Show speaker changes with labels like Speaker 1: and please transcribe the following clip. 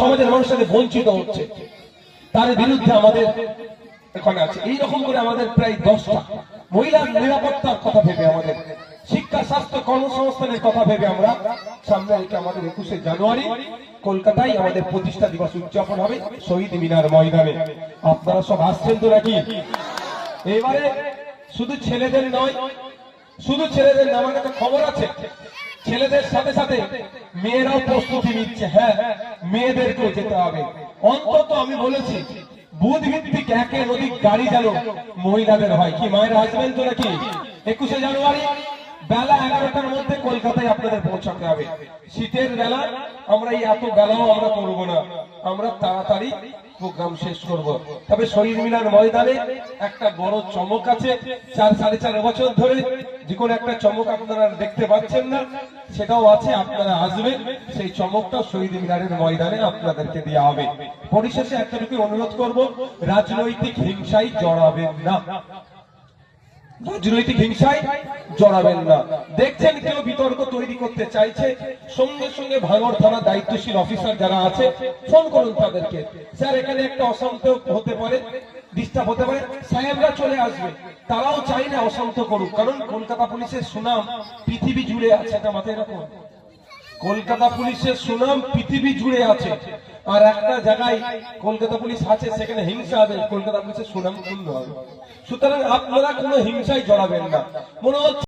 Speaker 1: সমাজের মানুষ থেকে বঞ্চিত হচ্ছে, তার বিরুদ্ধে আমাদের এখানে আছে। এইরকম করে আমাদের প্রায় 10টা মহিলার নিরাপত্তার কথা ভেবে, আমাদের শিক্ষা, স্বাস্থ্য, কর্মসংস্থানের কথা ভেবে আমরা সামনে রেখে আমাদের 21শে জানুয়ারি কলকাতায় আমাদের প্রতিষ্ঠা দিবস উদযাপন হবে শহীদ মিনার ময়দানে। আপনারা সব আসছেন তো নাকি? এবারে শুধু ছেলেদের নয়, শুধু ছেলেদের না, আমার কাছে খবর আছে ছেলেদের সাথে সাথে মেয়েরাও প্রস্তুতি নিচ্ছে। হ্যাঁ, মেয়েদেরকেও যেতে হবে। অন্তত আমি বলেছি বুথ ভিত্তিক একের অধিক গাড়ি যেন মহিলাদের হয়। কি মায়েরা আসবেন তো নাকি? 21শে জানুয়ারি বেলা 11টার মধ্যে কলকাতায় আপনাদের পৌঁছাতে হবে। শীতের বেলা আমরা এই এত বেলাও আমরা করবো না, আমরা তাড়াতাড়ি প্রোগ্রাম শেষ করব। তবে শহীদ মিনার ময়দানে একটা বড় চমক আছে। 4-4.5 বছর ধরে যে কোনো একটা চমক আপনারা দেখতে পাচ্ছেন না, সেটাও আছে। আপনারা আসবেন, সেই চমকটা শহীদ মিনারের ময়দানে আপনাদেরকে দেওয়া হবে। পরিশেষে একটাটুকু অনুরোধ করব, রাজনৈতিক হিংসায় জড়াবেন না, রাজনৈতিক হিংসায় জড়াবেন না। দেখছেন কেউ বিতর্ক তৈরি করতে চাইছে, সঙ্গে সঙ্গে ভাঙড় থানা দায়িত্বশীল অফিসার যারা আছে ফোন করুন তাদেরকে, স্যার এখানে একটা অশান্তি হতে পারে, ডিস্টার্ব হতে পারে, সাহেবরা চলে আসবে। তারাও চাই না অশান্ত করুক, কারণ কলকাতা পুলিশের সুনাম পৃথিবী জুড়ে আছে, এটা মাথায় রাখুন। কলকাতা পুলিশের সুনাম পৃথিবী জুড়ে আছে, আর একটা জায়গায় কলকাতা পুলিশ আছে সেখানে হিংসা হবে, কলকাতা পুলিশের সুনাম ক্ষুণ্ণ হবে। সুতরাং আপনারা কোনো হিংসায় জড়াবেন না। মনে হচ্ছে